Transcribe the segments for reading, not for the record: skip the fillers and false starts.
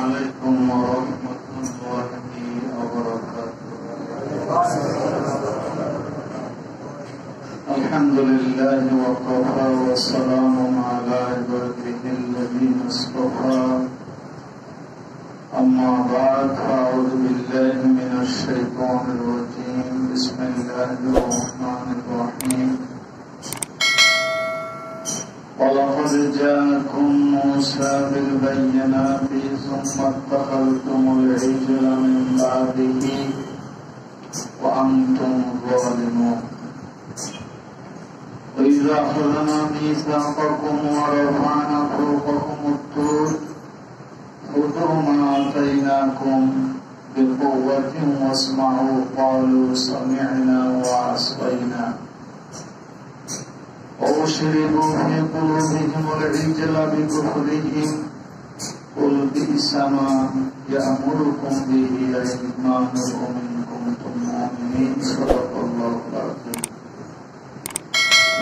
عليكم ورحمة الله وبركاته. الحمد لله وكفى والسلام على عباده الذين اصطفى. أما بعد فأعوذ بالله من الشيطان الرجيم. بسم الله الرحمن الرحيم. ولقد جاءكم موسى بالبينات ثم اتخذتم العجل من بعده وأنتم ظالمون. وإذا أخذنا ميثاقكم ورفعنا فوقكم الطور خذوا ما آتيناكم بقوة واسمعوا قالوا سمعنا وعصينا وأشربوا في قلوبهم العجل بكفرهم قل بئس ما يأمركم به أيمانكم إن كنتم مؤمنين. صدق الله العظيم.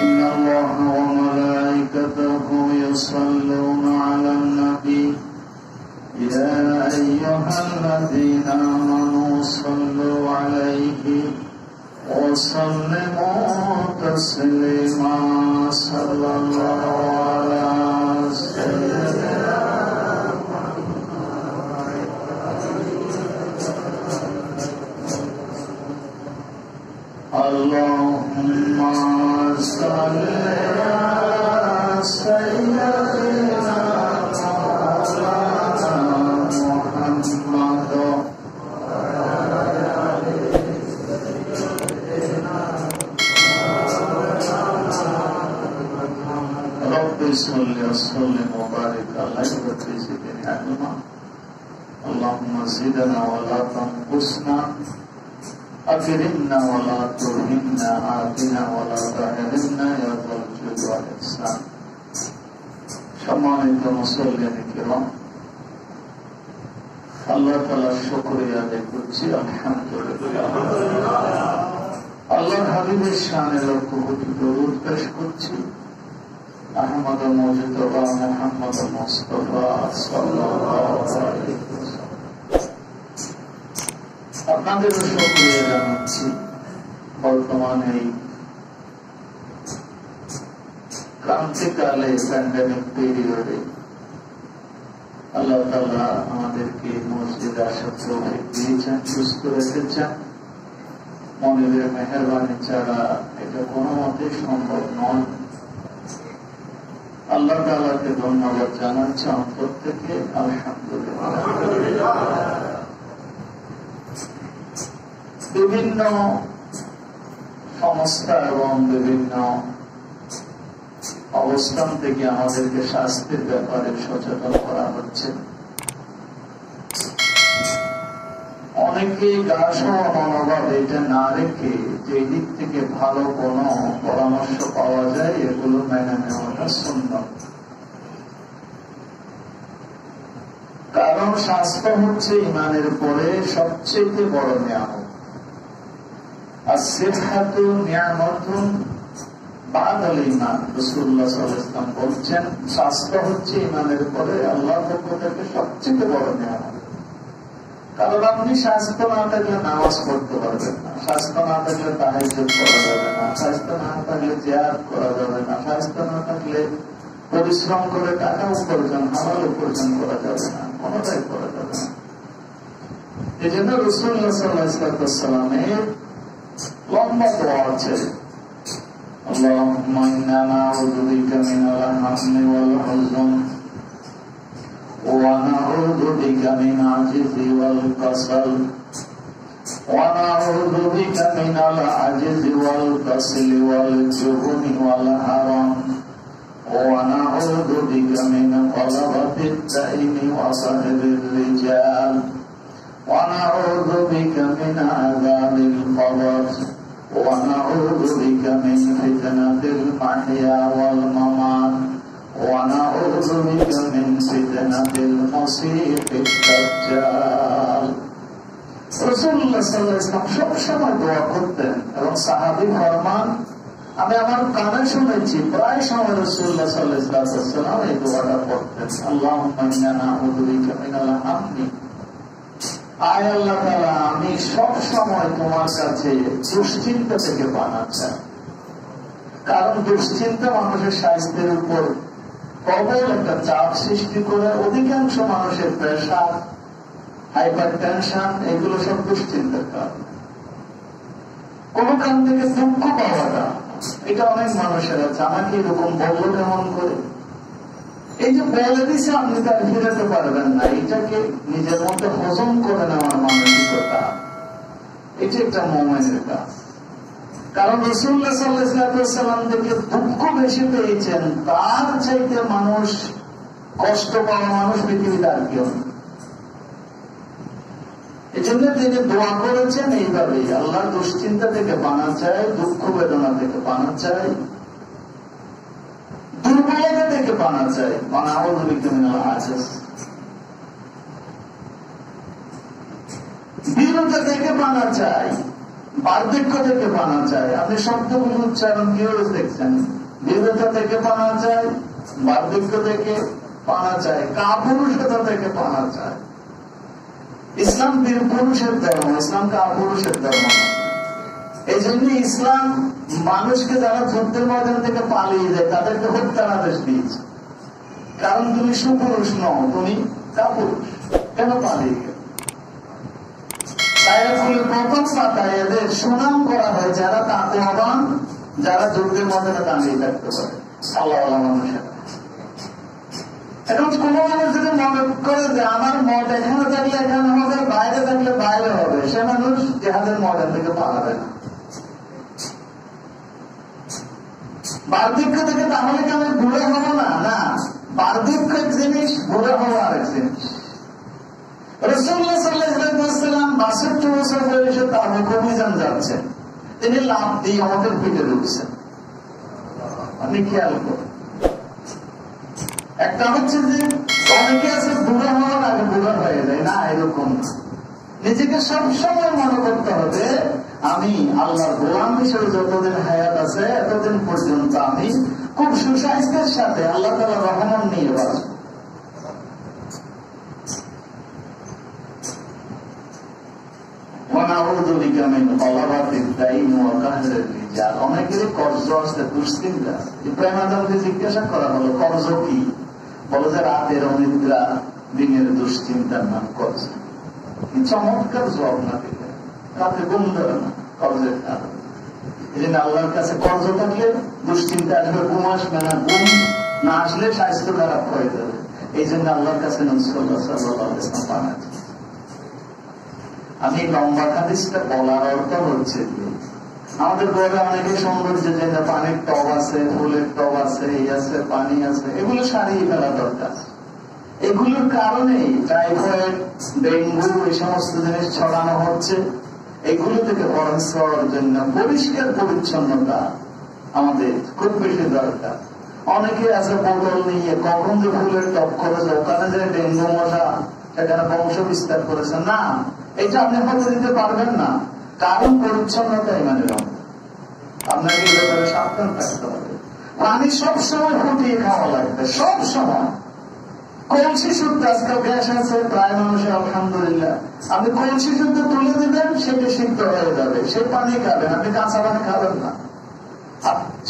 إن الله وملائكته يصلون على النبي يا أيها الذين آمنوا صلوا عليه وسلموا تسليما. صلى الله على سيدنا اللهم صل على سيدنا محمد رب صل وسلم وبارك عليه وزدنا علما. اللهم زدنا ولا تنقصنا أكرمنا ولا تهنا آتنا ولا تحرمنا يا ذا الجود والإحسان. সম্মানিত মুসল্লিয়ান কিরাম, আল্লাহ তাআলার শুকরিয়া আদায় করছি। আলহামদুলিল্লাহ। আল্লাহর হাবিবের শানে লক্ষ কোটি দরুদ পেশ করছি। আহমদ মুজতবা মুহাম্মদ মুস্তাফা সাল্লাল্লাহু আলাইহি ওয়াসাল্লাম। আপনাদেরও শুকরিয়া জানাচ্ছি। বর্তমানে এই ক্রান্তিকালে প্যান্ডেমিক পিরিয়ডে আল্লাহ তাআলা আমাদেরকে মসজিদে আসার তৌফিক দিয়েছেন, সুস্থ রেখেছেন। মনিবের মেহেরবানি ছাড়া এটা কোনো মতে সম্ভব নয়। আল্লাহ তাআলাকে ধন্যবাদ জানাচ্ছি অন্তর থেকে। আলহামদুলিল্লাহ। বিভিন্ন সংস্থা এবং বিভিন্ন অবস্থান থেকে আমাদেরকে স্বাস্থ্যের ব্যাপারে সচেতন করা হচ্ছে। অনেকে গাছ মনোভাব এটা না রেখে যে দিক থেকে ভালো কোন পরামর্শ পাওয়া যায় এগুলো মেনে নেওয়াটা সুন্নাত। কারণ স্বাস্থ্য হচ্ছে ইমানের পরে সবচেয়ে বড় নিয়ামত। আর নিয়ামতুন বাদাল ঈমান। রাসূলুল্লাহ সাল্লাল্লাহু আলাইহি ওয়াসাল্লাম বলছেন স্বাস্থ্য হচ্ছে ইমানের পরে আল্লাহর পক্ষ থেকে সবচেয়ে বড় নিয়ামত। কারণ আপনি স্বাস্থ্য না থাকলে নামাজ পড়তে পারবেন না, স্বাস্থ্য না থাকলে তাহাজ্জুদ করা যাবে না, স্বাস্থ্য না থাকলে জিহাদ করা যাবে না, স্বাস্থ্য না থাকলে পরিশ্রম করে টাকা উপার্জন হালাল উপার্জন করা যাবে না, কোনটাই করা যাবে না। এই জন্য রাসূলুল্লাহ সাল্লাল্লাহু আলাইহি ওয়াসাল্লামের লম্বা দোয়া আছে। اللهم إنا نعوذ بك من الهم والحزن ونعوذ بك من العجز والكسل ونعوذ بك من العجز والكسل والجبن والهرم ونعوذ بك من غلبة الدين وصهر الرجال ونعوذ بك من عذاب القبر ونعوذ بك من فتنة المحيا والممات ونعوذ بك من فتنة المسيح الدجال. রাসূলুল্লাহ সাল্লাল্লাহু আলাইহি ওয়াসাল্লাম সব সময় দোয়া করতেন এবং সাহাবী ফরমান আমি আমার কানে শুনেছি প্রায় সময় রাসূলুল্লাহ সাল্লাল্লাহু আলাইহি ওয়াসাল্লাম এই দোয়াটা পড়তেন, আল্লাহুম্মা ইন্না নাউযু বিকা মিনাল হামমি। আয় আল্লাহ তাআলা, আমি সব সময় তোমার কাছে দুশ্চিন্তা থেকে পানা চাই। কারণ দুশ্চিন্তা মানুষের স্বাস্থ্যের উপর প্রবল একটা চাপ সৃষ্টি করে। অধিকাংশ মানুষের প্রেশার, হাইপার টেনশন, এগুলো সব দুশ্চিন্তার কারণ। কোন কারণ থেকে দুঃখ পাওয়াটা, এটা অনেক মানুষের আছে। আমাকে এরকম বললো কেমন করে, এই যে বলে দিছে আপনি তার ফিরাতে পারবেন না, এটাকে নিজের মধ্যে হজম করে নেওয়ার মানসিকতা, এটা একটা মুমিনের কাজ। কারণ রাসূলুল্লাহ সাল্লাল্লাহু আলাইহি ওয়াসাল্লাম থেকে দুঃখ বেশি পেয়েছেন, তার চাইতে মানুষ কষ্ট পাওয়া মানুষ পৃথিবীতে আর কেউ নেই। এই জন্য তিনি দোয়া করেছেন এইভাবেই, আল্লাহ দুশ্চিন্তা থেকে বানা চাই, দুঃখ বেদনা থেকে বানা চাই, দুর্বলতা থেকে বানা চাই, বিরতা থেকে বানা চাই, বার্ধক্য থেকে বানা চাই। আপনি শব্দগুলো উচ্চারণ কিভাবে দেখছেন? বিরতা থেকে বানা চাই, বার্ধক্য থেকে বানা চাই, কাপুরুষতা থেকে বানা চাই। ইসলাম বীর পুরুষের ধর্ম, ইসলাম কাপুরুষের ধর্ম। এই জন্য ইসলাম মানুষকে যারা যুদ্ধের ময়দান থেকে পালিয়ে যায় তাদেরকে হত্যার আদেশ দিয়েছে। কারণ তুমি সুপুরুষ নও, তুমি কাপুরুষ। কেন পালিয়ে গেল? প্রথম পাতায় এদের সুনাম করা হয় যারা তাকওয়াবান, যারা যুদ্ধের ময়দানে দাঁড়িয়ে থাকতে পারে, আল্লাহওয়ালা মানুষের। এখন কোন মানুষ যদি মনে করে যে আমার মত এখানে থাকলে এখানে হবে, বাইরে থাকলে বাইরে হবে, সে মানুষ জিহাদের ময়দান থেকে পালাবে না। বার্ধক্য থেকে তাহলে কি আমি বুড়ো হবো না? না, বার্ধক্য এক জিনিস, বুড়ো হওয়া আরেক জিনিস। রাসূলুল্লাহ সাল্লাল্লাহু আলাইহি ওয়াসাল্লাম ৬২ বছর বয়সে তাবুক অভিযান যাচ্ছেন, তিনি লাফ দিয়ে আমাদের পিঠে ঢুকছেন। আপনি খেয়াল করুন, একটা হচ্ছে যে অনেকে আছে বুড়ো হওয়ার আগে বুড়ো হয়ে যায়, না এরকম না। নিজেকে সবসময় মনে করতে হবে আমি আল্লাহর গোলাম হিসেবে যতদিন হায়াত আছে এতদিন পর্যন্ত আমি খুব সুস্বাস্থ্যের সাথে আল্লাহ তাআলার রহমত নিয়ে বাঁচব। অনেকেরই কর্জ আছে, দুশ্চিন্তা। ইব্রাহিম আদমকে জিজ্ঞাসা করা হলো কর্জ কি? বলো যে রাতের অনিদ্রা, দিনের দুশ্চিন্তার নাম কর্জ। কি চমৎকার জবাব না দিলে, রাতে ঘুম ধরে না কর্জের কারণ। এই জন্য আল্লাহর কাছে কর্জ থাকলে দুশ্চিন্তা আসবে, ঘুম আসবে না, ঘুম না আসলে স্বাস্থ্য খারাপ হয়ে যাবে। এই জন্য আল্লাহর কাছে নবী সাল্লাল্লাহু আলাইহি ওয়াসাল্লাম বানাচ্ছেন। আমি লম্বা হাদিসটা বলার অর্থ হচ্ছে যে আমাদের ঘরে অনেকে সৌন্দর্যের জন্য পানির টব আছে, ফুলের টব আছে, এই আছে, পানি আছে, এগুলো সারিয়ে ফেলা দরকার। এগুলোর কারণে টাইফয়েড, ডেঙ্গু, এই সমস্ত জিনিস ছড়ানো হচ্ছে। এগুলো থেকে বরঞ্চ হওয়ার জন্য পরিষ্কার পরিচ্ছন্নতা আমাদের খুব বেশি দরকার। অনেকে আছে বোতল নিয়ে কখন যে ফুলের টব করেছে, ওখানে যে ডেঙ্গু মশা সেখানে বংশ বিস্তার করেছে। না, এটা আপনি হতে দিতে পারবেন না। কারণ পরিচ্ছন্নতাই মানে আপনাকে এই ব্যাপারে সাবধান থাকতে হবে। পানি সবসময় ফুটিয়ে খাওয়া লাগবে, সব সময়। কলসি শুদ্ধ, আজকাল গ্যাস আছে প্রায় মানুষের আলহামদুলিল্লাহ, আপনি কলসি শুদ্ধ তুলে দিবেন, সেটা সিদ্ধ হয়ে যাবে, সেই পানি খাবেন, আপনি কাঁচা পানি খাবেন না।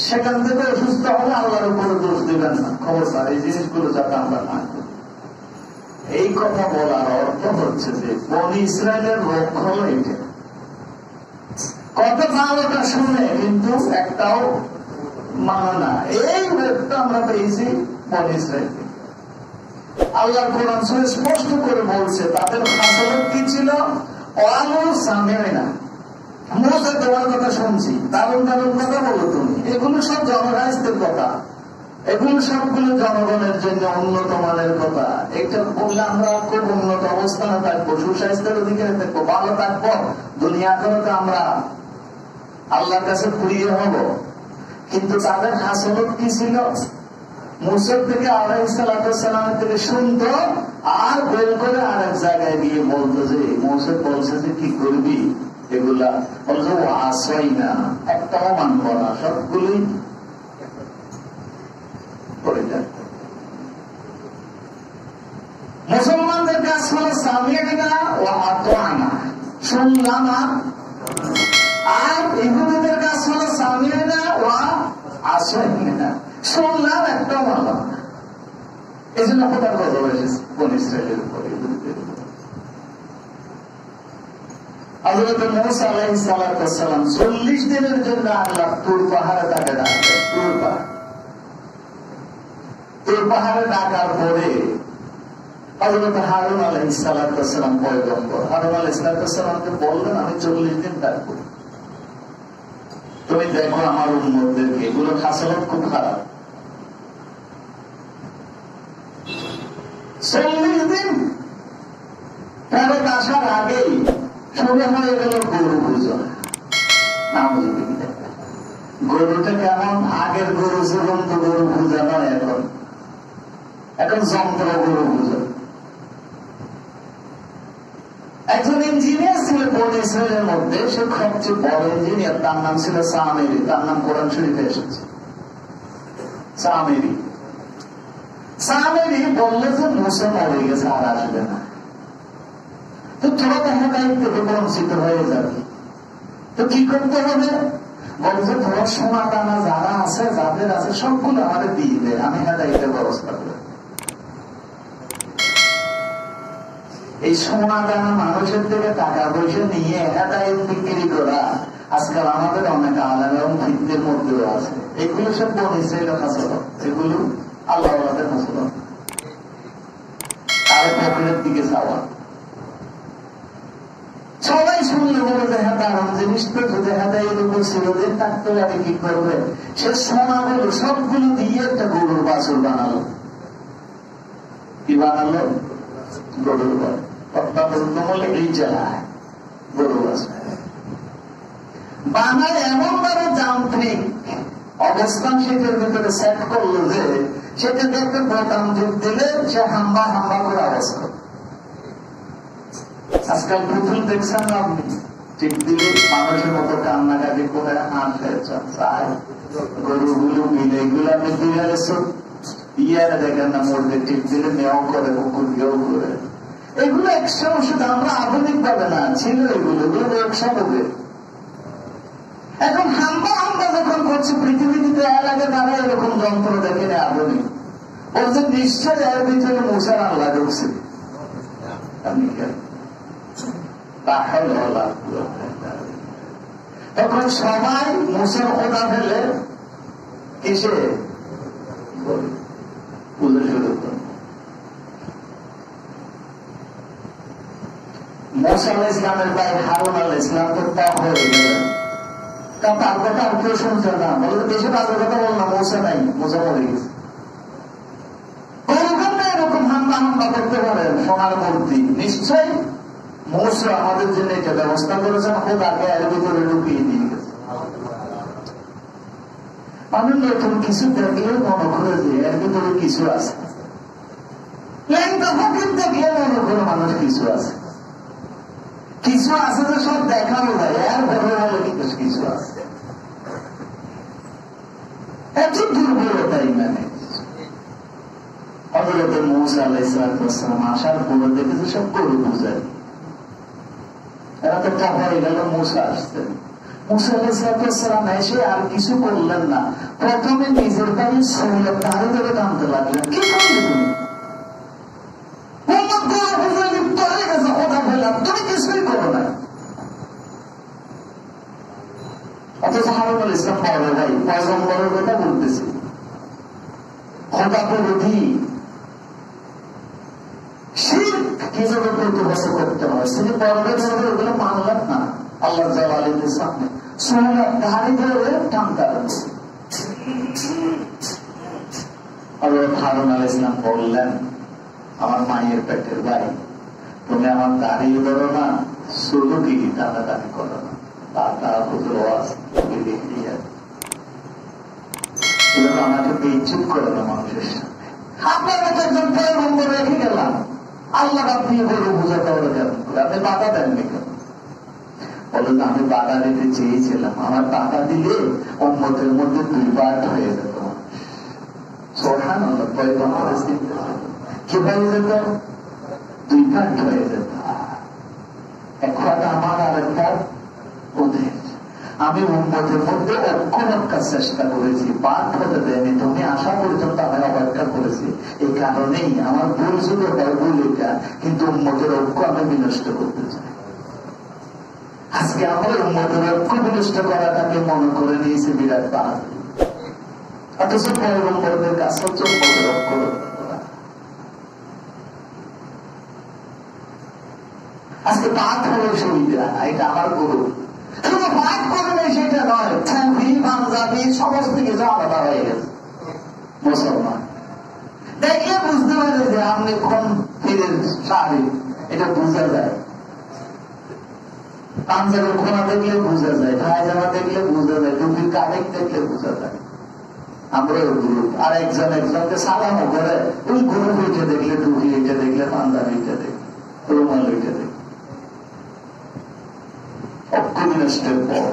সেখান থেকে অসুস্থ হলে আল্লাহর উপরে দোষ দিবেন না। খবরদার এই জিনিসগুলো যাতে আমরা না করি। এই কথা বলার অর্থ হচ্ছে যে বনি ইসরায়েলের রোগ হলো এটা। কত ভালোটা শুনে কিন্তু একটাও মানে না। এই রোগটা আমরা পেয়েছি বনি ইসরায়েল। আল্লাহর কোরআন স্পষ্ট করে বলছে তাদের খাসলত কি ছিল। মুসা তোমার কথা শুনছি, দারুণ দারুণ কথা বলো তুমি, এগুলো সব জনরাষ্ট্রের কথা, এগুলো সবগুলো জনগণের জন্য উন্নত মানের কথা। এটা বললে আমরা খুব উন্নত অবস্থানে থাকবো, সুস্বাস্থ্যের অধিকারে থাকবো, ভালো থাকবো, দুনিয়া করে আমরা আল্লাহর কাছে প্রিয় হব। কিন্তু তাদের খাসলত কি ছিল? মুসার থেকে আলাইহিস সালামের থেকে শুনতো আর বের করে আরেক জায়গায় গিয়ে বলতো যে মুসা বলছে যে কি করবি, এগুলো গুলা বলছে ও আসই না, একটাও মানব না, সবগুলি পরিত্যাগ। মুসলমানদের কাজ হলো সামি'না ওয়া আতা'না, শুনলাম আর ইহুদিদের কাজ হলো সামি'না ওয়া আসাইনা, শুনলাম একটাও মানলাম না। এই জন্য খোদার গজব এসেছে বনী ইসরাইলের উপর, ইহুদিদের উপর। হযরত মূসা আলাইহিস সালাম 40 দিনের জন্য আল্লাহ তুর পাহাড়ে তাকে ডাকলেন। তুর পাহাড়ে ডাকার পরে হযরত হারুন আলাইহিস সালাম পয়গম্বর, হারুন আলাইহিস সালামকে বললেন আমি 40 দিন ডাকবো, তুমি দেখো আমার উম্মতদেরকে, এগুলো খাসলত খুব খারাপ। 40 দিন ফেরত আসার আগেই শুরু হয়ে গেল গরু পূজা। গরুটা কেমন, আগের গরু জীবন্ত গরু পূজা নয়, এখন যন্ত্র গরু পূজা। একজন ইঞ্জিনিয়ার ছিল বনী ইসরাইলের মধ্যে, সে সবচেয়ে বড় ইঞ্জিনিয়ার, তার নাম ছিল সামেরি, তার নাম কোরআন শরীফে এসেছে। সামেরি বললে যে মুসা মরে গেছে, আর আসবে না, তো তোরা দেখা দায়িত্ব বঞ্চিত হয়ে যাবে, তো কি করতে হবে? বলছে তোমার সোনা দানা যারা আছে, যাদের আছে সবগুলো আমাদের দিয়ে দেয়, আমি হেদায়েতের ব্যবস্থা করি। এই সোনা দানা মানুষের থেকে টাকা পয়সা নিয়ে হেদায়েত বিক্রি করা আজকাল আমাদের অনেক আলাদা এবং ভিত্তির মধ্যেও আছে। এগুলো সব বনী ইসরাইলের খাসলত, এগুলো আল্লাহ ওয়ালাদের খাসলত। আর পকেটের দিকে যাওয়া, সবাই শুনলে বলে যে হ্যাঁ দারুণ জিনিসটা, যদি হেদায়েতের উপর চিরদিন থাকতে লাগে কি করবে? সে সোনাগুলো সবগুলো দিয়ে একটা গরুর বাছুর বানালো। কি বানালো? গরুর বাছুর। বানায় এমন ভাবে যান্ত্রিক অবস্থান সেটার ভিতরে সেট করলো যে সেটাতে একটা বোতাম যোগ দিলে সে হাম্বা হাম্বা করে আওয়াজ করে। আজকাল পুতুল দেখছেন না আপনি, ঠিক দিলে মানুষের মতো কান্নাকাটি করে হাঁটতে চায়, গরুগুলো মিলে এগুলো আপনি দিয়ে গেছেন ইয়ারে দেখেন না, মধ্যে ঠিক দিলে মেয়েও করে, কুকুর দিয়েও করে। এগুলো একশো ওষুধ, আমরা আধুনিক ভাবে না ছিল এগুলো, একসাথে। এখন হাম্বা হাম্বা যখন করছে পৃথিবীতে, এর আগে তারা এরকম যন্ত্র দেখে নেই আধুনিক। বলছে নিশ্চয় এর ভিতরে মশার আল্লাহ ঢুকছে। তখন সবাই মশার খোদা ফেলে কিসে পুজো শুরু করে। মূসা আলাইহিস সালামের ভাই হারুন আলাইহিস সালাম তো তা হয়ে গেলেন, কারণ তার কথা আর কেউ শুনছে না। বলে বেশি বাজে কথা বল না, মূসা নাই, মূসা মরে গেছে। কোন এরকম হাম্বা হাম্বা করতে পারেন সোনার মূর্তি? নিশ্চয়ই মূসা আমাদের জন্য এটা ব্যবস্থা করেছেন, খোদাকে এর ভিতরে ঢুকিয়ে দিয়ে গেছে। আমি নতুন কিছু দেখলে মনে করে যে এর ভিতরে কিছু আছে, দেখলে মনে করে মানুষ কিছু আছে, কিছু আছে তো সব দেখানো যায়, এর ভেতরে হলে কিছু আছে। এত দুর্বলতাই মানে হযরত মূসা আলাইহিস সালাম আসার পরে দেখেছে সব গরু পূজায়। এরা তো হয়ে গেল, মূসা আসছেন। মূসা আলাইহিস সালাম এসে আর কিছু করলেন না, প্রথমে নিজের বাড়ি ছেলে তারে ধরে টানতে লাগলেন। কি করলে তুমি? তুমি কিছুই করো না। অথচ হারুন আলাইহিস সালাম বড় ভাই, পয়গম্বরের কথা বলতেছি, খোদা বিরোধী শিরক কিভাবে প্রতিহত করতে হয় তিনি বড়দের সাথে ওগুলো মানলেন না। আল্লাহ জালালের সামনে সুন্নাত গাড়ি ধরে টানতে লাগছে। হযরত হারুন আলাইহিস সালাম বললেন, আমার মায়ের পেটের ভাই, তুমি আমার দাঁড়িয়ে ধরো না, শুধু কি টানাটানি করো না, আমাকে বেইজ্জত করো না মানুষের সামনে। আপনার মতো একজন পয়গম্বর রেখে গেলাম, আল্লাহ আপনি বলে বোঝাতে হবে কেন? আপনি বাধা দেননি কেন? বলে যে আমি বাধা দিতে চেয়েছিলাম, আমার বাধা দিলে উম্মতের মধ্যে 2 পার্ট হয়ে যেত। সুবহানাল্লাহ, কি হয়ে যেত? 2 পার্ট হয়ে যেত। এক পার্ট আমার আর এক পার্ট ওদের। আমি উম্মতের মধ্যে ঐক্য রক্ষার চেষ্টা করেছি, পার্ট হতে দেয়নি। তুমি আসা পর্যন্ত আমি অপেক্ষা করেছি। এই কারণেই আমার ভুল শুধু হয়, ভুল এটা, কিন্তু উম্মতের ঐক্য আমি বিনষ্ট করতে চাই। আজকে আমরা উম্মতের ঐক্য বিনষ্ট করাটাকে মনে করে নিয়েছি বিরাট বাহাদুর। অথচ পয়গম্বরদের কাছে হচ্ছে উম্মতের ঐক্য রক্ষা করা। আজকে পাঠ হলো সুবিধা, এটা আমার গুরু। শুধু পাঠ করবে সেটা নয়, ছবি পাঞ্জাবি সমস্ত কিছু আলাদা হয়ে গেছে। মুসলমান দেখলে বুঝতে পারে যে আপনি কোন পীরের শাড়ি, এটা বোঝা যায়। পাঞ্জাবের খোনা দেখলে বোঝা যায়, পায়জামা দেখলে বোঝা যায়, টুপির কানেক দেখলে বোঝা যায়। আমরা গ্রুপ আর একজনকে সালামও করে, ওই গ্রুপ ওইটা দেখলে, টুপি ওইটা দেখলে, পাঞ্জাবি ওইটা দেখলে, রুমাল ওইটা দেখলে। অক্ষবিনষ্টের পর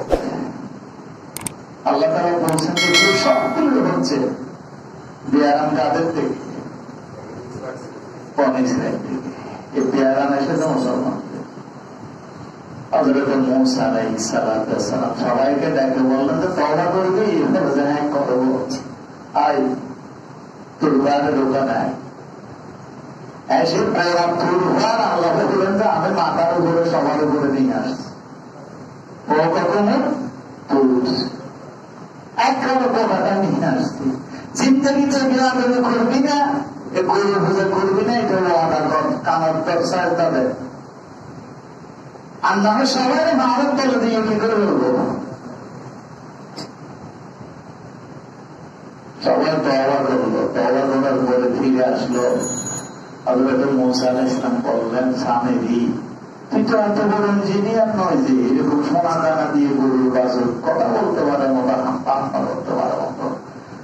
আল্লাহ তাআলা বলছেন যে সবগুলো হচ্ছে বেয়ারাম কাদের থেকে, বনী ইসরাঈল থেকে। এই বেয়ারাম এসেছে মুসলমানদের। হযরত মূসা আলাইহিস সালাম সবাইকে ডেকে বললেন যে তওবা করবি? হ্যাঁ করবো। আয় তোর ঘরে দোকানে আয়। এসে বেয়ারাম তুলবার আল্লাহকে বললেন যে আমি মাথার উপরে সবার উপরে নিয়ে আসছি। ও কখনো একখানে কথাটা নিয়ে আসছি, জিন্দগিতে বিরাদরি করবি না, গরু ভুজে করবি না, এটা ওয়াদা কর, কামার ব্যবসায় তাদের। আর নামে সবাই ভারত বলে দিয়ে কি করে বলবো? সবাই তওবা করলো, তওবা করার পরে ফিরে আসলো। হযরত মূসা আলাইহিস সালাম বললেন, স্বামীজি তুই তো এত বড় ইঞ্জিনিয়ার নয় যে এরকম সোনা দানা দিয়ে গরুর বাছুর কথা বলতে পারে মতো, পাম্পা করতে পারে মতো,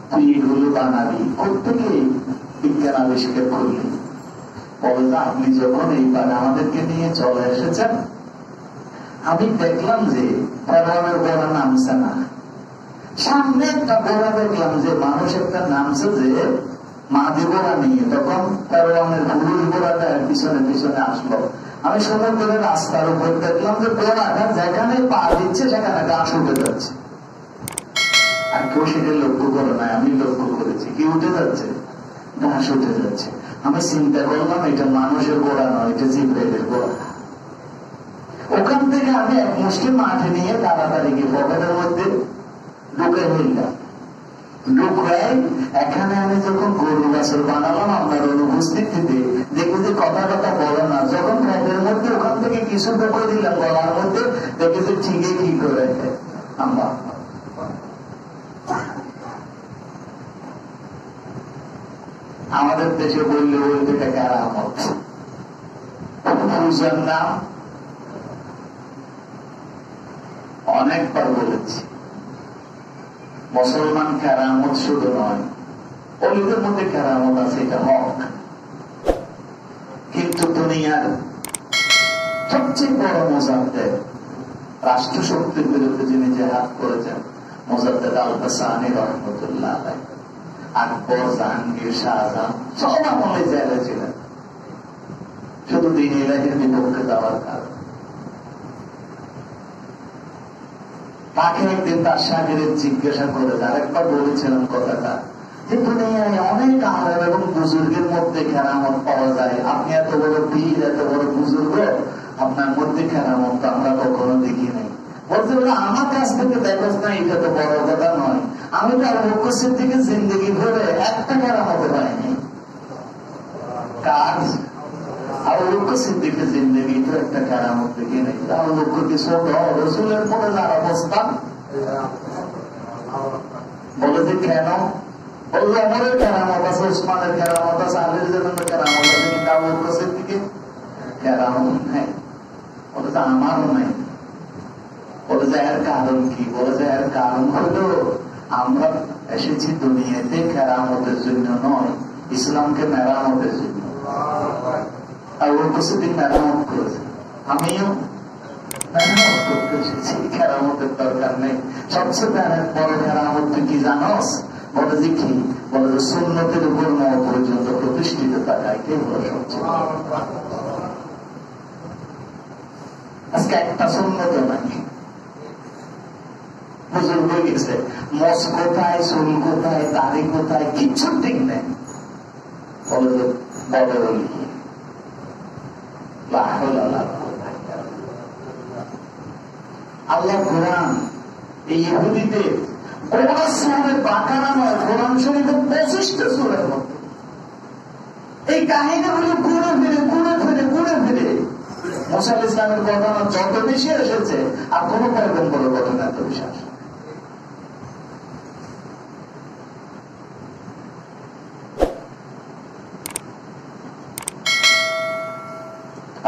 তুই এগুলো বানাবি কোত্থেকে বিজ্ঞান আবিষ্কার করলি? বলে না, আপনি যখন এই পারে আমাদেরকে নিয়ে চলে এসেছেন, আমি দেখলাম যে ফেরাউনের গোড়া নামছে না, সামনে একটা গোড়া দেখলাম যে মানুষ একটা নামছে যে মাদি গোড়া নিয়ে, তখন ফেরাউনের পুরুষ গোড়াটা পিছনে পিছনে আসলো। আমি সমুদ্রের রাস্তার উপর দেখলাম যে গোড়াটা যেখানে পা দিচ্ছে সেখানে ঘাস উঠে যাচ্ছে। আর কেউ সেটা লক্ষ্য করে নাই, আমি লক্ষ্য করেছি। কি উঠে যাচ্ছে? ঘাস উঠে যাচ্ছে। আমি চিন্তা করলাম এটা মানুষের গোড়া নয়, এটা জিব্রাইলের গোড়া। ওখান থেকে আমি এক মুষ্টি মাঠে নিয়ে তাড়াতাড়ি গিয়ে পকেটের মধ্যে ঢুকে ফেললাম। ঢুকাই এখানে আমি যখন গরু বাছুর বানালাম আপনার অনুপস্থিতিতে, দেখবো যে কথা কথা বলে না। যখন ফ্যাটের মধ্যে ওখান থেকে কিছু ঢুকে দিলাম গলার মধ্যে, দেখে যে ঠিকই কি করে আমার আমাদের দেশে বললে বলতে এটা কেরামত। পূজার নাম অনেকবার বলেছি। মুসলমান কেরামত শুধু নয়, অলিদের মধ্যে কেরামত আছে, এটা হক। কিন্তু দুনিয়ার সবচেয়ে বড় মুজাদ্দেদ, রাষ্ট্র শক্তির বিরুদ্ধে যিনি জিহাদ করেছেন, মুজাদ্দেদ আল-কাসানি রহমতুল্লাহ আলাইহি, আকবর, জাহাঙ্গীর, শাহজাহান সব আমলে জেলে ছিলেন, শুধু দ্বীন ইলাহির বিপক্ষে যাওয়ার কারণে। তাকে একদিন তার সাগরের জিজ্ঞাসা করে, আরেকবার বলেছিলাম কথাটা, যে দুনিয়ায় অনেক আলেম এবং বুজুর্গের মধ্যে কেরামত পাওয়া যায়, আপনি এত বড় পীর, এত বড় বুজুর্গ, আপনার মধ্যে কেরামত তো আমরা কখনো দেখি নাই। বলতে বলে আমার কাছ থেকে দেখোস না, এটা তো বড় কথা নয়। আমি তো আবু বকর সিদ্দিকের জিন্দগি ধরে একটা কেরামত পাইনি। কাজ আবু বকর সিদ্দিকের জিন্দগি তো একটা কেরামত দেখি নাই। আবু বকর কি ছোট? রাসূলের পরে যার অবস্থা, বলে যে কেন? বললো আমাদের কেরামত আছে, উসমানের কেরামত আছে, আলীর জন্য কেরামত আছে, কিন্তু আবু বকর সিদ্দিকের কেরামত নেই। বলে যে আমারও নেই। বলে যে এর কারণ কি? বলে যে এর কারণ হলো আমরা এসেছি দুনিয়াতে কেরামতের জন্য নয়, ইসলামকে মেরামতের জন্য। আর ওর উপস্থিতি মেরামত করেছে, আমিও মেহনত করতে এসেছি, কেরামতের দরকার নেই। সবচেয়ে বড় কেরামত তুই কি জানোস? বলে যে কি? বলে যে সুন্নতের উপর মত পর্যন্ত প্রতিষ্ঠিত থাকা, কে হলো সবচেয়ে। আজকে একটা সুন্নত নাই, হুজুর হয়ে গেছে, মস কোথায়, চুল কোথায়, দাড়ি কোথায়, কিচ্ছু ঠিক নেই। বলে যে বড় আল্লাহ কোরআন এই ইহুদিদের কোরআন শরীফের বাঁকানা নয়, কোরআন শরীফের 25টা সূরার মধ্যে এই কাহিনীগুলো ঘুরে ফিরে মুসা আলাইহিস সালামের ঘটনা যত বেশি এসেছে, আর কোন পয়গম্বরের ঘটনা এত বেশি আসে।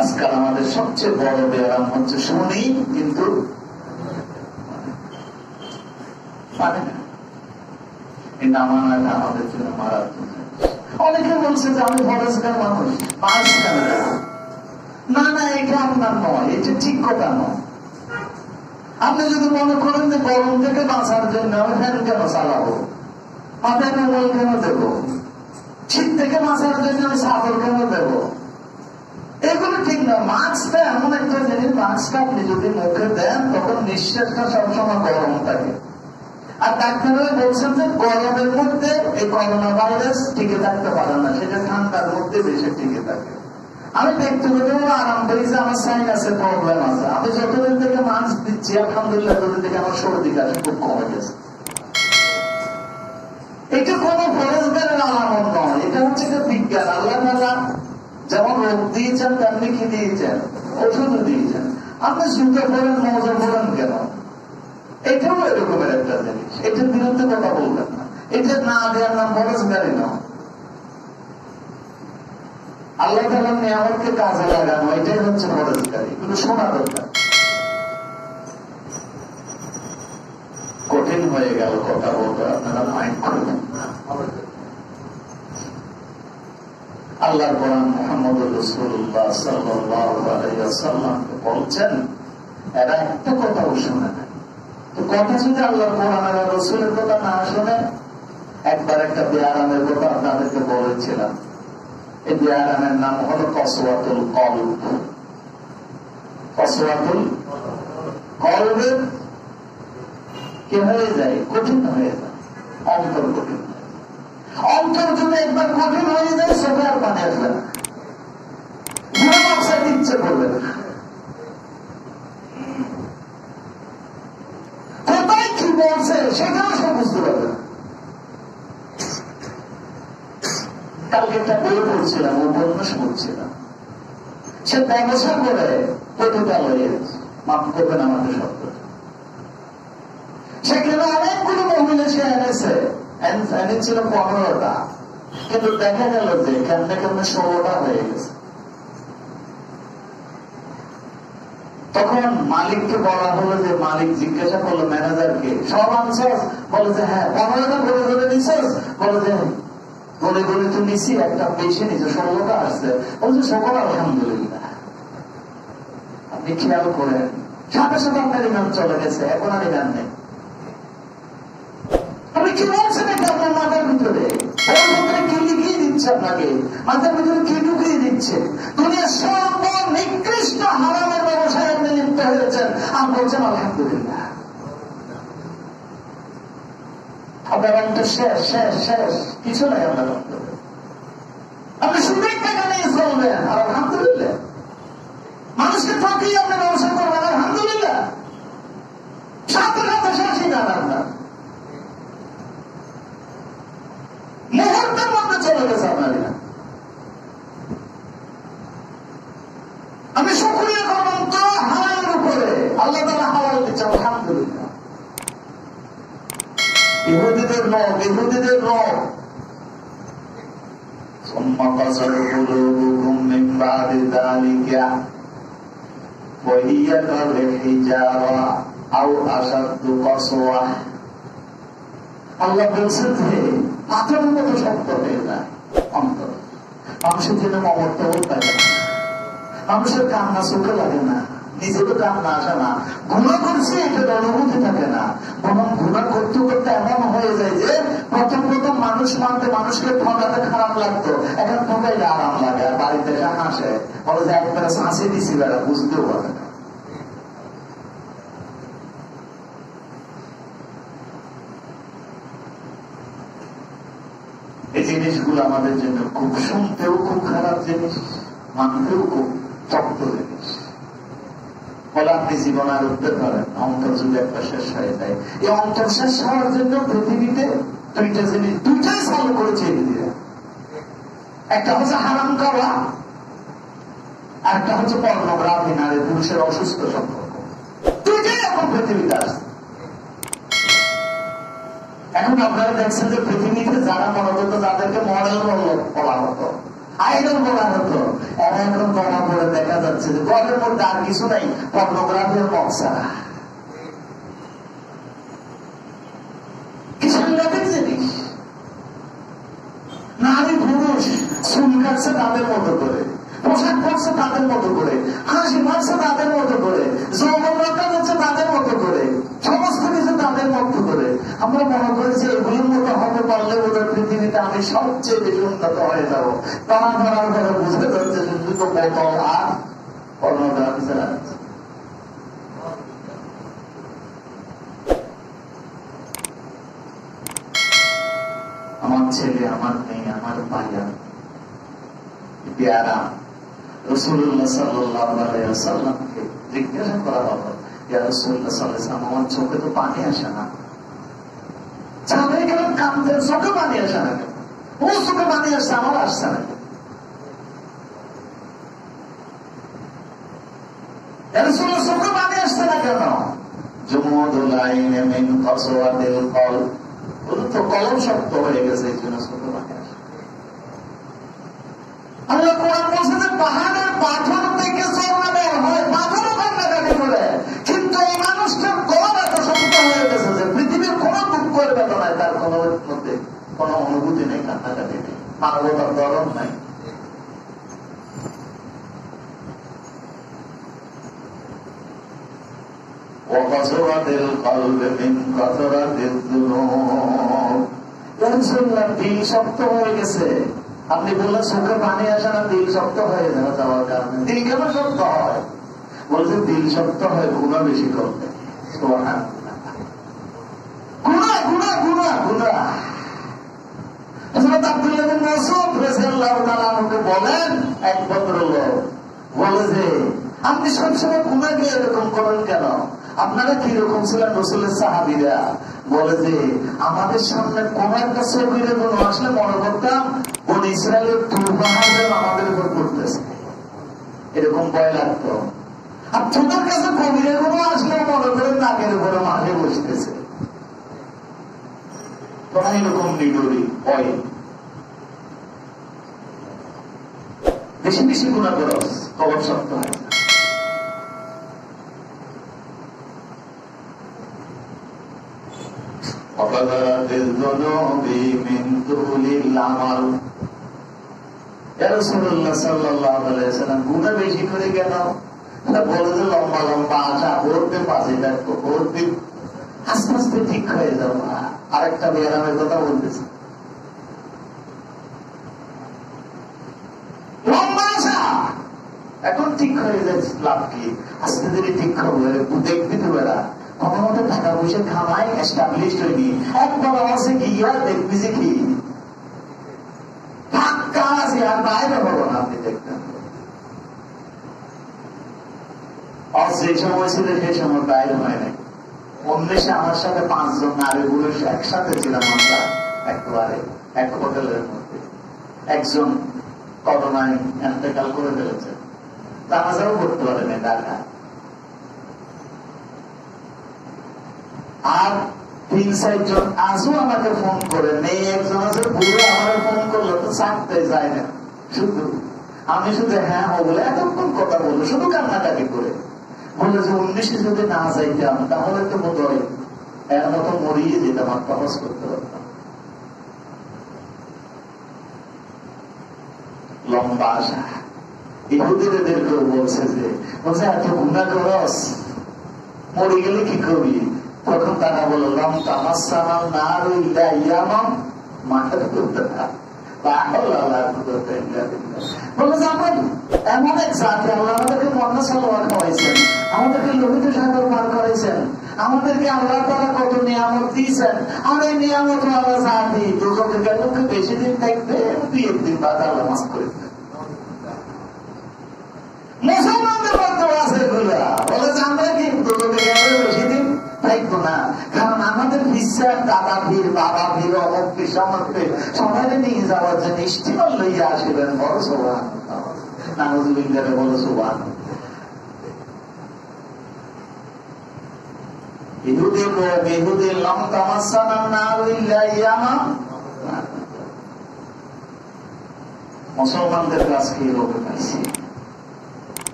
আজকাল আমাদের সবচেয়ে বড় ব্যায়াম হচ্ছে শুনি কিন্তু পারে না। এই নামানাটা আমাদের জন্য মারাত্মক। অনেকে বলছে যে আমি ফরেস্টগার মানুষ, পাঁচ কেন না, না এটা আপনার নয়, এটা ঠিক কথা নয়। আপনি যদি মনে করেন যে গরম থেকে বাঁচার জন্য আমি ফ্যান কেন চালাবো, আমি মোবাইল কেন দেবো, শীত থেকে বাঁচার জন্য আমি চাদর কেন দেবো, এগুলো ঠিক না। মাস্কটা এমন একটা জিনিস, মাস্কটা আপনি যদি মুখে দেন তখন নিঃশ্বাসটা সবসময় গরম থাকে। আর ডাক্তাররা বলছেন যে গরমের মধ্যে এই করোনা ভাইরাস টিকে থাকতে পারে না, সেটা ঠান্ডার মধ্যে বেশি টিকে থাকে। আমি ব্যক্তিগত আরাম পেয়েছি, আমার সাইনাসের প্রবলেম আছে। আমি যতদিন থেকে মাস্ক দিচ্ছি আলহামদুলিল্লাহ, ততদিন থেকে আমার সর্দি কাশি খুব কমে গেছে। এটা কোন ফরেজগারের আলামত নয়, এটা হচ্ছে বিজ্ঞান। আল্লাহ তাআলা যেমন রোগ দিয়েছেন তেমনি কি দিয়েছেন, ওষুধ দিয়েছেন। আপনি জুতো পড়েন, মজা পড়েন কেন? এটাও এরকমের একটা জিনিস, এটার বিরুদ্ধে কথা বলবেন না। এটা না দেওয়ার নাম ফরেজগারি নয়। আল্লাহ তাআলার নিয়ামতকে কাজে লাগানো, এটাই হচ্ছে ফরেজগারি। কিন্তু শোনা দরকার। কঠিন হয়ে গেল কথা বলতে, আপনারা মাইন্ড করবেন। আল্লাহর কোরআন মুহাম্মদুর রাসূলুল্লাহ সাল্লাল্লাহু আলাইহি ওয়াসাল্লাম বলছেন, এরা একটা কথাও শুনে না। তো কথা যদি আল্লাহর কোরআন আর রাসূলের কথা না শুনে, একবার একটা বেয়ারামের কথা আপনাদেরকে বলেছিলাম। এই বেয়ারামের নাম হলো কসওয়াতুল কলব। কসওয়াতুল কলবের কি হয়ে যায়? কঠিন হয়ে যায়, অন্তর কঠিন। অন্তর যদি একবার কঠিন হয়ে যায়, চোখে আর পানি আসবে না, ইচ্ছে করবে না। কোথায় কি বলছে সেটাও সে বুঝতে পারবে না। কালকে একটা বই পড়ছিলাম, উপন্যাস পড়ছিলাম। সে ব্যবসা করে প্রতিটা হয়ে গেছে, মাফ করবেন আমাদের শব্দ। সেখানে অনেকগুলো মহিলা সে এনেছে, এনেছিল 15টা, কিন্তু দেখা গেল যে কেমনে 16টা হয়ে গেছে। তখন মালিককে বলা হলো, যে মালিক জিজ্ঞাসা করলো ম্যানেজারকে, সব আনছস? বলে যে হ্যাঁ। 15টা ঘুরে ঘুরে নিছস? বলে যে গলে গলে তো নিছি, একটা বেশি নিছে, 16টা আসছে। বলছে সকল আলহামদুলিল্লাহ। আপনি খেয়াল করেন, সাথে সাথে আপনার ইমান চলে গেছে, এখন আর ইমান নেই। আপনি কি বলছেন এটা আপনার মাথার ভিতরে? ওর ভিতরে কি লিখিয়ে দিচ্ছে আপনাকে? মাথার ভিতরে কি ঢুকিয়ে দিচ্ছে? দুনিয়ার সর্ব নিকৃষ্ট হারামের ব্যবসায় আপনি লিপ্ত হয়েছেন, আর বলছেন আলহামদুলিল্লাহ। আপনার অন্তর শেষ শেষ শেষ, কিছু নাই আপনার অন্তরে। আপনি সুদের টাকা নিয়ে চলবেন আর আলহামদুলিল্লাহ। মানুষকে ঠকিয়ে আপনি ব্যবসা করবেন আলহামদুলিল্লাহ। সাথে সাথে শেষই না আপনার মুহূর্তের মধ্যে চলে গেছে আপনার। আমি শুকরিয়া করলাম তো হালালের উপরে, আল্লাহ তাআলা হালাল দিচ্ছে আলহামদুলিল্লাহ। ইহুদিদের রব, ইহুদিদের রব। ثم قسوت قلوبكم من بعد ذلك وهي كالحجارة أو أشد قسوة। আল্লাহ বলছেন যে পাথরের মতো শক্ত হয়ে যায় অন্তর। মানুষের জন্য মমত্ব থাকে না, মানুষের কান্না চোখে লাগে না, নিজে তো কান্না আসে না, গুণা করছি এটার অনুভূতি থাকে না, বরং গুণা করতে করতে এমন হয়ে যায় যে প্রথম প্রথম মানুষ মানতে মানুষকে ঠকাতে খারাপ লাগতো, এখন ঠকাইলে আরাম লাগে, আর বাড়িতে এসে হাসে, বলে যে একবারে শাঁসে দিছি বেড়া, বুঝতেও পারে না। এই জিনিসগুলো আমাদের জন্য খুব, শুনতেও খুব খারাপ জিনিস, মানতেও খুব শক্ত জিনিস। বলে আপনি জীবন আর উঠতে পারেন, অন্তর যদি একটা শেষ হয়ে যায়। এই অন্তর শেষ হওয়ার জন্য পৃথিবীতে দুইটা জিনিস, দুইটাই চালু করেছে এদিকে। একটা হচ্ছে হারাম খাওয়া, একটা হচ্ছে পর্নোগ্রাফি, নারী পুরুষের অসুস্থ সম্পর্ক। দুইটাই এখন পৃথিবীতে আসছে। এখন আপনারা দেখছেন যে পৃথিবীতে যারা মনে করতো, যাদেরকে মডেল বলা হতো, আইডল বলা হতো, এরা এখন ধরা পড়ে দেখা যাচ্ছে যে ঘরের মধ্যে আর কিছু নাই, পর্নোগ্রাফির বক্সা। কি সাংঘাতিক জিনিস! নারী পুরুষ চুল কাটছে তাদের মতো করে, পোশাক পরছে তাদের মতো করে, হাসি মারছে তাদের মতো করে, যৌবন রক্ষা হচ্ছে তাদের মতো করে, সমস্ত কিছু তাদের মতো করে। আমরা মনে করি যে এগুলোর মতো হতে পারলে ওদের পৃথিবীতে আমি সবচেয়ে বেশি উন্নত হয়ে যাবো। তারা ধরার পরে বুঝতে পারছে শুধু তো বোতল আর পর্নোগ্রাফি ছাড়া। আমার ছেলে, আমার মেয়ে, আমার ভাইয়া পেয়ারা রাসূলুল্লাহ সাল্লাল্লাহু আলাইহি ওয়াসাল্লামকে জিজ্ঞাসা করা হলো, ইয়া রাসূলুল্লাহ সাল্লাল্লাহু আলাইহি ওয়াসাল্লাম, আমার চোখে তো পানি আসে না। সাহাবায়ে কেরাম কাঁদতেন, চোখে পানি আসে না কেন? ও চোখে পানি আসছে, আমার আসছে না কেন? ইয়া রাসূলুল্লাহ চোখে পানি আসছে না কেন? জুমুদুল আইন মিন কাসওয়াতিল কলব, ওদের তো কলম শক্ত হয়ে গেছে, এই জন্য চোখে পানি আসে। আল্লাহ কোরআন বলছে যে পাহাড়ের পাথর থেকে ঝর্ণা বের হয়, পাথরও কান্নাকাটি করে, কিন্তু এই মানুষটার গলা এত শক্ত হয়ে গেছে যে পৃথিবীর কোন দুঃখের বেদনায় তার কোন মধ্যে কোন অনুভূতি নেই, কান্নাকাটি নেই, মানবতার দরদ নাই। ওয়াকাসরাতিল কলব মিন কাসরাতিজ যুনুব, দিল শক্ত হয়ে গেছে। আপনি বললেন চোখে পানি আসে না, দিল শক্ত হয়ে যাওয়ার কারণে। দিল কেন শক্ত হয়? বলছে দিল শক্ত হয় গুণা বেশি করবে। গুণা গুণা গুণা গুণা। হযরত আব্দুল্লাহ বিন মাসউদ রাদিয়াল্লাহু তাআলা আমাকে বলেন, এক ভদ্রলোক বলে যে আপনি সবসময় গুণাকে এরকম করেন কেন? আপনারা কিরকম ছিলেন রাসূলের সাহাবীরা? বলে যে আমাদের সামনে কোন একটা সগীরে গুণ আসলে মনে করতাম বনি ইসরায়েলের দুর্বাহার আমাদের উপর করতেছে, এরকম ভয় লাগতো। আর তোমার কাছে কবিরের গুণ আসলে মনে করেন নাকের উপরে মাঠে বসতেছে, তোমার এরকম নিডরি ভয়। বেশি বেশি গুণা করো, কবর শক্ত হয়। গুণা বেশি করে কেন? বলে যে লম্বা লম্বা আশা ভরতে পাশে দেখো, ভর্তি আস্তে আস্তে ঠিক হয়ে যাও। আরেকটা ব্যায়ামের কথা বলতেছে, লম্বা আশা এখন ঠিক হয়ে যাচ্ছে, লাভ কি? আস্তে ধীরে ঠিক হবে, দেখবি তো বেড়া আমার মতো টাকা পয়সা খামাই এস্টাবলিশ হয়নি, একবার আছে গিয়া দেখবি যে কি ফাঁকা আছে, আর বাইরে হবো না। আপনি দেখতেন আর যে সময় ছিল সেই সময় বাইরে হয় নাই। অন্বেষে আমার সাথে 5 জন নারী পুরুষ একসাথে ছিলাম আমরা, একেবারে এক হোটেলের মধ্যে। একজন করোনায় এন্তেকাল করে ফেলেছে, জানাজাও করতে পারেনি ঢাকা। আর 3-4 জন আজও আমাকে ফোন করে, মেয়ে একজন আছে বুড়ো, আমার ফোন করলো তো চাপতে যায় না, শুধু আমি শুধু হ্যাঁ হো বলে এতক্ষণ কথা বললো, শুধু কান্নাকাটি করে বললো যে 19-এ যদি না যাইতাম তাহলে তো বোধ হয় এর মতো মরিয়ে যেতাম, আর তহস করতে পারতাম। লম্বা আশা, ইহুদিদেরকেও বলছে যে বলছে এত গুণা করস, মরে গেলে কি করবি? তখন তারা বলল লম তামাসানাল নারু ইল্লা ইয়ামাম মাথার করতে না। এমন এক জাতি, আল্লাহ আমাদেরকে মন্না সালোয়ার খাওয়াইছেন, আমাদেরকে লোহিত সাগর পার করাইছেন, আমাদেরকে আল্লাহ তাআলা কত নিয়ামত দিয়েছেন। আর এই নিয়ামত আল্লাহ জাতি দুজকে গেল বেশি দিন থাকবে, 2-1 দিন বাদ আল্লাহ মাফ করে দেন। মুসলমানদের মধ্যে আছে এগুলা, বলে যে আমরা কি দুজকে গেলে বেশি দিন থাকবো না, কারণ আমাদের বিশ্বাস দাদা ভিড়, বাবা ভিড়, অমুক ভিড়, সমক ভিড়, সবাই নিয়ে যাওয়ার জন্য ইস্টিমার লইয়া আসবেন। বড় সোবান নাউজুবিল্লাহ, বড় সোবান। ইহুদির লম তামাসানান নারু ইল্লা ইয়ামাম। মুসলমানদের কাছে এই রোগ পাইছি,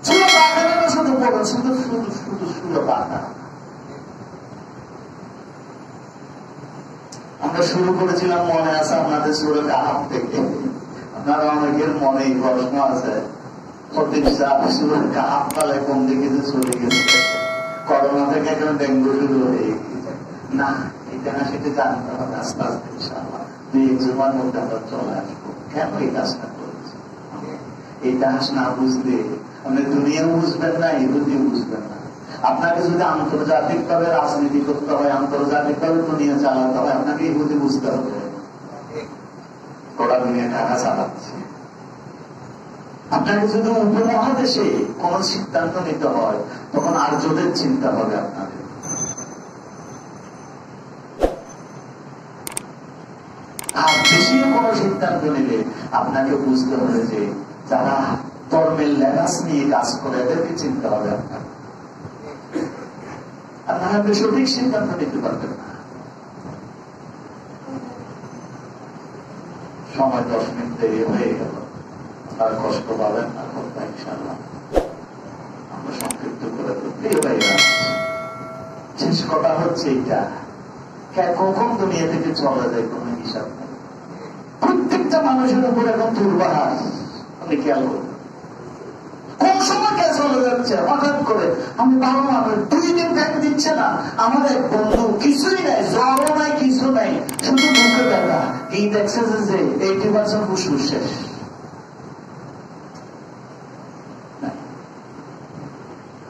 শুধু বাগানে শুধু পড়ে, শুধু শুধু শুধু শুধু বাগান। আমরা শুরু করেছিলাম, মনে আছে আপনাদের সূরা কাহাফ থেকে। আপনারা অনেকের মনে প্রশ্ন আছে, সূরা কাহাফ তাহলে কোন দিকে যে চলে গেছে, করোনা থেকে এখন ডেঙ্গু শুরু হয়ে গিয়েছে। না, এটা না সেটা জানতে হবে আস্তে আস্তে ইনশাআল্লাহ 2-1 জুমার মধ্যে আমরা চলে আসবো। কেন এই কাজটা করেছি? এই ইতিহাস না বুঝলে আপনি দুনিয়াও বুঝবেন না, ইহুদিও বুঝবেন না। আপনাকে যদি আন্তর্জাতিক ভাবে রাজনীতি করতে হয়, আন্তর্জাতিক ভাবে দুনিয়া চালাতে হয়, আপনাকে ইহুদি বুঝতে হবে। গোটা দুনিয়া টাকা চালাচ্ছে। আপনাকে যদি উপমহাদেশে কোন সিদ্ধান্ত নিতে হয়, তখন আর্যদের চিন্তা হবে আপনাদের। আর দেশীয় কোন সিদ্ধান্ত নিলে আপনাকে বুঝতে হবে যে যারা ধর্মের লেবাস নিয়ে কাজ করে, এদেরকে চিন্তা হবে আপনার। আপনারা সঠিক সিদ্ধান্ত নিতে পারবেন না। সময় 10 মিনিট দেরি হয়ে গেল, আর কষ্ট পাবেন না, ইনশাআল্লাহ আমরা সংক্ষিপ্ত করে শেষ কথা হচ্ছে এটা, কখন দুনিয়া থেকে চলে যায় কোন হিসাব নেই। প্রত্যেকটা মানুষের উপর এখন দুর্বাহার, আপনি খেয়াল করবেন। কোন সময় কে চলে যাচ্ছে হঠাৎ করে, আমি ভালো মানুষ 2 দিন থাকতে দিচ্ছে না। আমার এক বন্ধু কিছুই নাই, জ্বরও নাই, কিছু নাই, শুধু মুখে ব্যথা। এই দেখছে যে 80% ফুসফুস শেষ।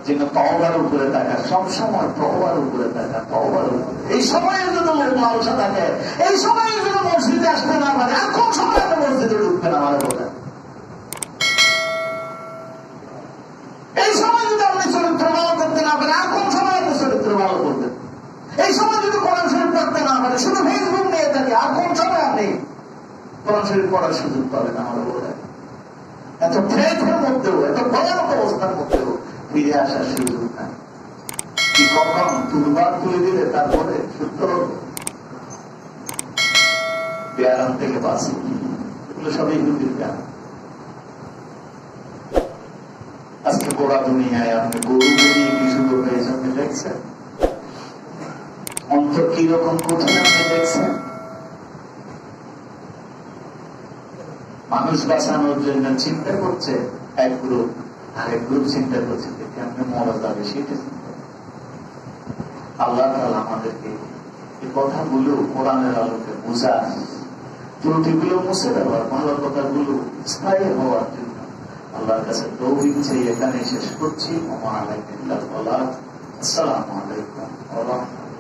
যেন তওবার উপরে থাকা, সবসময় তওবার উপরে থাকা, তওবার উপরে। এই সময়ে যদি লালসা থাকে, এই সময়ে যদি মসজিদে আসতে না পারে, আর কোন সময় আপনি মসজিদে ঢুকবেন আমার বলে? এই সময় যদি আপনি চরিত্র ভালো করতে না পারেন, আর কোন সময় আপনি চরিত্র ভালো করবেন? এই সময় যদি কোরআন শরীফ পড়তে না পারে, শুধু ফেসবুক নিয়ে থাকে, আর কোন সময় আপনি কোরআন শরীফ পড়ার সুযোগ পাবেন আমার বলে? এত ফেসের মধ্যেও, এত ভয়ানক অবস্থার মধ্যেও ফিরে আসার সুযোগ নাই। কি কখন দুর্বার তুলে দিলে তারপরে সত্য ব্যায়াম থেকে বাঁচি, এগুলো সবই ইহুদির ব্যায়াম। আজকে গোড়া দুনিয়ায় আপনি গরু নিয়ে কি শুরু হয়েছে আপনি দেখছেন? অন্তর কিরকম কঠিন আপনি দেখছেন? মানুষ বাঁচানোর জন্য চিন্তা করছে এক গ্রুপ, আরেক গ্রুপ চিন্তা করছে দেখে আপনি মরা যাবে, সেটা চিন্তা। আল্লাহ তাআলা আমাদেরকে এই কথাগুলো কোরআনের আলোকে বোঝা, ত্রুটিগুলো মুছে দেওয়ার, ভালো কথাগুলো স্থায়ী হওয়ার জন্য আল্লাহর কাছে তৌফিক চেয়ে এখানে শেষ করছি। আসসালামু আলাইকুম ওয়া রাহমাতুল্লাহ।